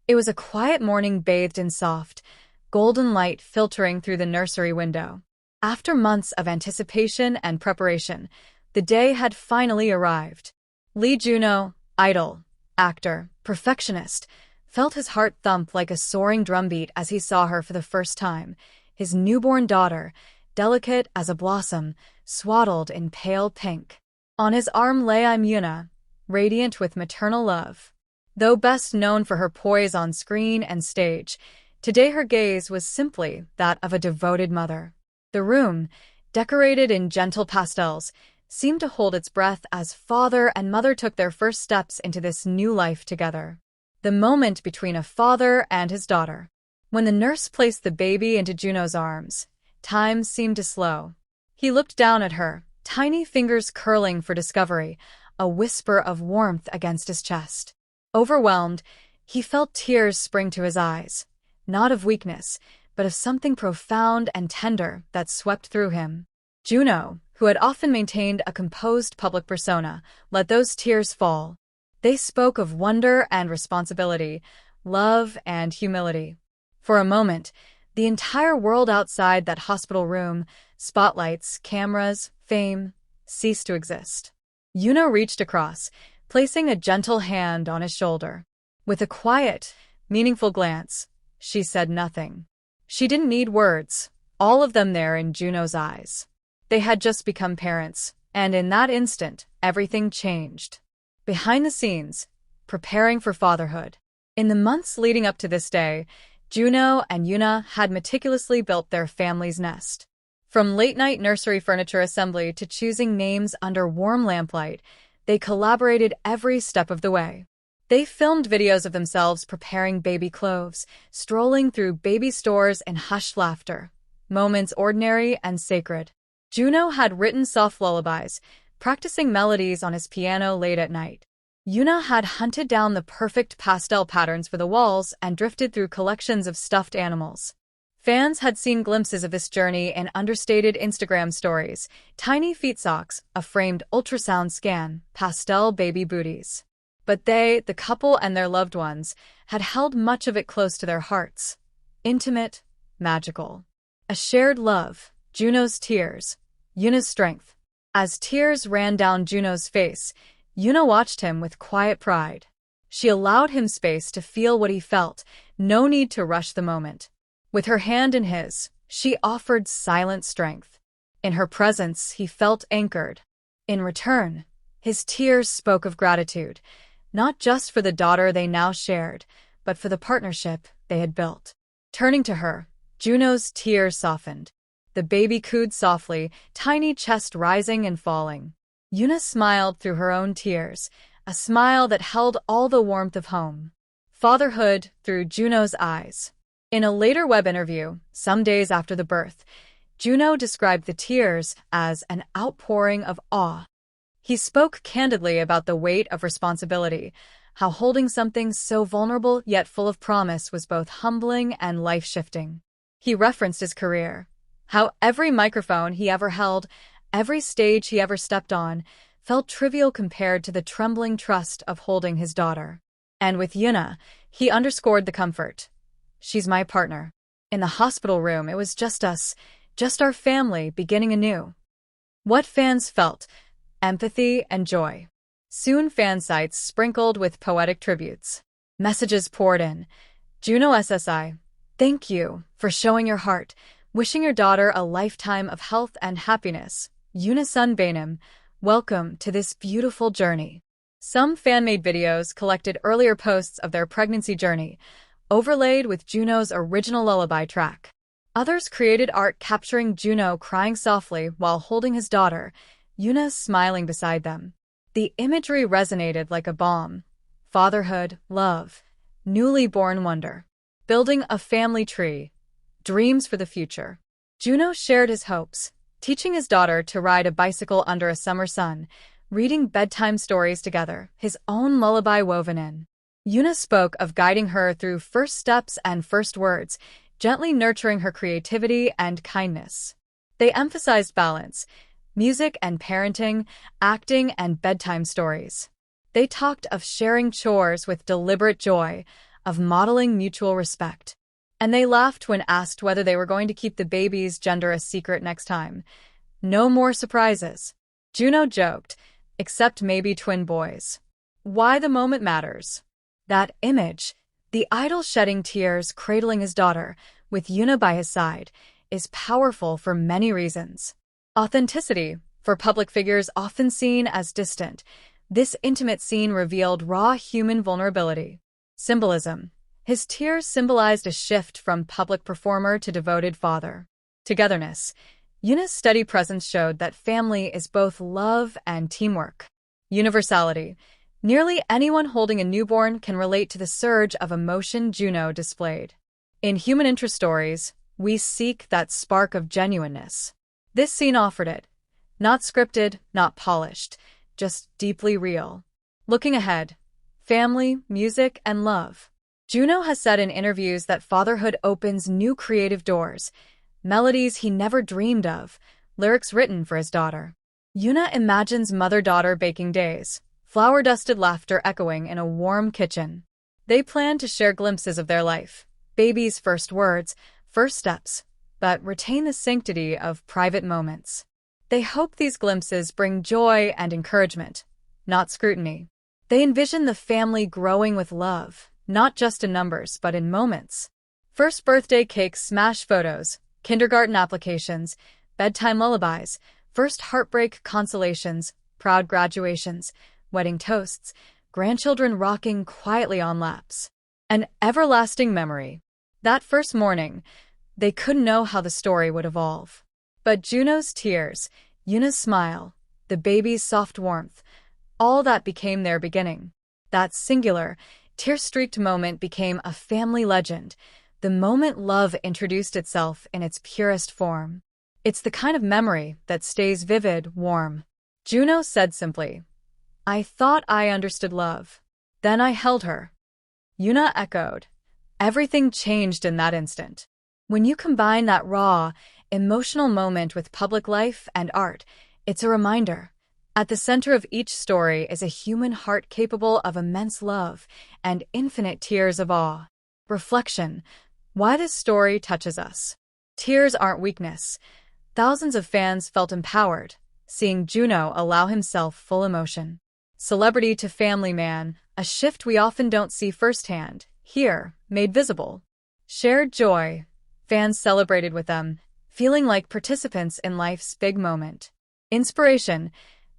It was a quiet morning bathed in soft, golden light filtering through the nursery window. After months of anticipation and preparation, the day had finally arrived. Juno, idol, actor, perfectionist, felt his heart thump like a soaring drumbeat as he saw her for the first time, his newborn daughter, delicate as a blossom, swaddled in pale pink. On his arm lay Yoona, radiant with maternal love. Though best known for her poise on screen and stage, today her gaze was simply that of a devoted mother. The room, decorated in gentle pastels, seemed to hold its breath as father and mother took their first steps into this new life together. The moment between a father and his daughter. When the nurse placed the baby into Juno's arms, time seemed to slow. He looked down at her, tiny fingers curling for discovery, a whisper of warmth against his chest. Overwhelmed, he felt tears spring to his eyes, not of weakness, but of something profound and tender that swept through him. Juno, who had often maintained a composed public persona, let those tears fall. They spoke of wonder and responsibility, love and humility. For a moment, the entire world outside that hospital room, spotlights, cameras, fame, ceased to exist. Yoona reached across, placing a gentle hand on his shoulder. With a quiet, meaningful glance, she said nothing. She didn't need words, all of them there in Juno's eyes. They had just become parents, and in that instant, everything changed. Behind the scenes, preparing for fatherhood. In the months leading up to this day, Juno and Yoona had meticulously built their family's nest. From late-night nursery furniture assembly to choosing names under warm lamplight, they collaborated every step of the way. They filmed videos of themselves preparing baby clothes, strolling through baby stores in hushed laughter, moments ordinary and sacred. Juno had written soft lullabies, practicing melodies on his piano late at night. Yoona had hunted down the perfect pastel patterns for the walls and drifted through collections of stuffed animals. Fans had seen glimpses of this journey in understated Instagram stories, tiny feet socks, a framed ultrasound scan, pastel baby booties. But they, the couple and their loved ones, had held much of it close to their hearts. Intimate, magical. A shared love, Juno's tears, Yoona's strength. As tears ran down Juno's face, Yoona watched him with quiet pride. She allowed him space to feel what he felt, no need to rush the moment. With her hand in his, she offered silent strength. In her presence, he felt anchored. In return, his tears spoke of gratitude, not just for the daughter they now shared, but for the partnership they had built. Turning to her, Juno's tears softened. The baby cooed softly, tiny chest rising and falling. Yoona smiled through her own tears, a smile that held all the warmth of home. Fatherhood through Juno's eyes. In a later web interview, some days after the birth, Juno described the tears as an outpouring of awe. He spoke candidly about the weight of responsibility, how holding something so vulnerable yet full of promise was both humbling and life-shifting. He referenced his career, how every microphone he ever held, every stage he ever stepped on, felt trivial compared to the trembling trust of holding his daughter. And with Yoona, he underscored the comfort. She's my partner. In the hospital room, it was just us, just our family beginning anew. What fans felt, empathy and joy. Soon fan sites sprinkled with poetic tributes. Messages poured in. Juno SSI, thank you for showing your heart, wishing your daughter a lifetime of health and happiness. Yoona Sunbainam, welcome to this beautiful journey. Some fan-made videos collected earlier posts of their pregnancy journey, overlaid with Juno's original lullaby track. Others created art capturing Juno crying softly while holding his daughter, Yoona smiling beside them. The imagery resonated like a balm. Fatherhood, love, newly born wonder. Building a family tree. Dreams for the future. Juno shared his hopes, teaching his daughter to ride a bicycle under a summer sun, reading bedtime stories together, his own lullaby woven in. Yoona spoke of guiding her through first steps and first words, gently nurturing her creativity and kindness. They emphasized balance, music and parenting, acting and bedtime stories. They talked of sharing chores with deliberate joy, of modeling mutual respect. And they laughed when asked whether they were going to keep the baby's gender a secret next time. No more surprises. Juno joked, except maybe twin boys. Why the moment matters. That image, the idol shedding tears cradling his daughter, with Yoona by his side, is powerful for many reasons. Authenticity, for public figures often seen as distant, this intimate scene revealed raw human vulnerability. Symbolism. His tears symbolized a shift from public performer to devoted father. Togetherness. Yoona's steady presence showed that family is both love and teamwork. Universality. Nearly anyone holding a newborn can relate to the surge of emotion Juno displayed. In human interest stories, we seek that spark of genuineness. This scene offered it. Not scripted, not polished, just deeply real. Looking ahead. Family, music, and love. Juno has said in interviews that fatherhood opens new creative doors, melodies he never dreamed of, lyrics written for his daughter. Yoona imagines mother-daughter baking days, flower-dusted laughter echoing in a warm kitchen. They plan to share glimpses of their life, baby's first words, first steps, but retain the sanctity of private moments. They hope these glimpses bring joy and encouragement, not scrutiny. They envision the family growing with love, not just in numbers, but in moments. First birthday cakes, smash photos, kindergarten applications, bedtime lullabies, first heartbreak consolations, proud graduations, wedding toasts, grandchildren rocking quietly on laps. An everlasting memory. That first morning, they couldn't know how the story would evolve. But Juno's tears, Yoona's smile, the baby's soft warmth, all that became their beginning. That singular, tear-streaked moment became a family legend, the moment love introduced itself in its purest form. It's the kind of memory that stays vivid, warm. Juno said simply, "I thought I understood love. Then I held her." Yoona echoed. Everything changed in that instant. When you combine that raw, emotional moment with public life and art, it's a reminder. At the center of each story is a human heart capable of immense love and infinite tears of awe. Reflection. Why this story touches us. Tears aren't weakness. Thousands of fans felt empowered, seeing Juno allow himself full emotion. Celebrity to family man, a shift we often don't see firsthand, here, made visible. Shared joy. Fans celebrated with them, feeling like participants in life's big moment. Inspiration.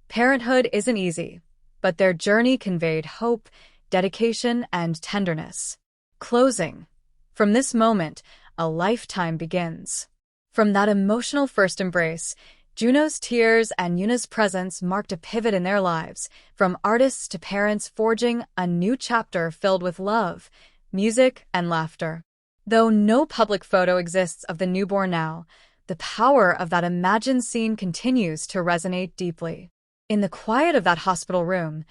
Parenthood isn't easy, but their journey conveyed hope, dedication, and tenderness. Closing. From this moment, a lifetime begins. From that emotional first embrace, Juno's tears and Yoona's presence marked a pivot in their lives, from artists to parents forging a new chapter filled with love, music, and laughter. Though no public photo exists of the newborn now, the power of that imagined scene continues to resonate deeply. In the quiet of that hospital room,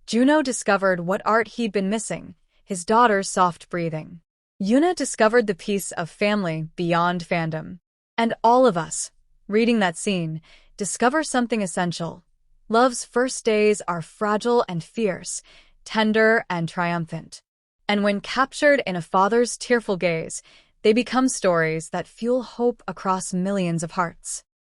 Juno discovered what art he'd been missing, his daughter's soft breathing. Yoona discovered the piece of family beyond fandom. And all of us, reading that scene, discover something essential. Love's first days are fragile and fierce, tender and triumphant. And when captured in a father's tearful gaze, they become stories that fuel hope across millions of hearts.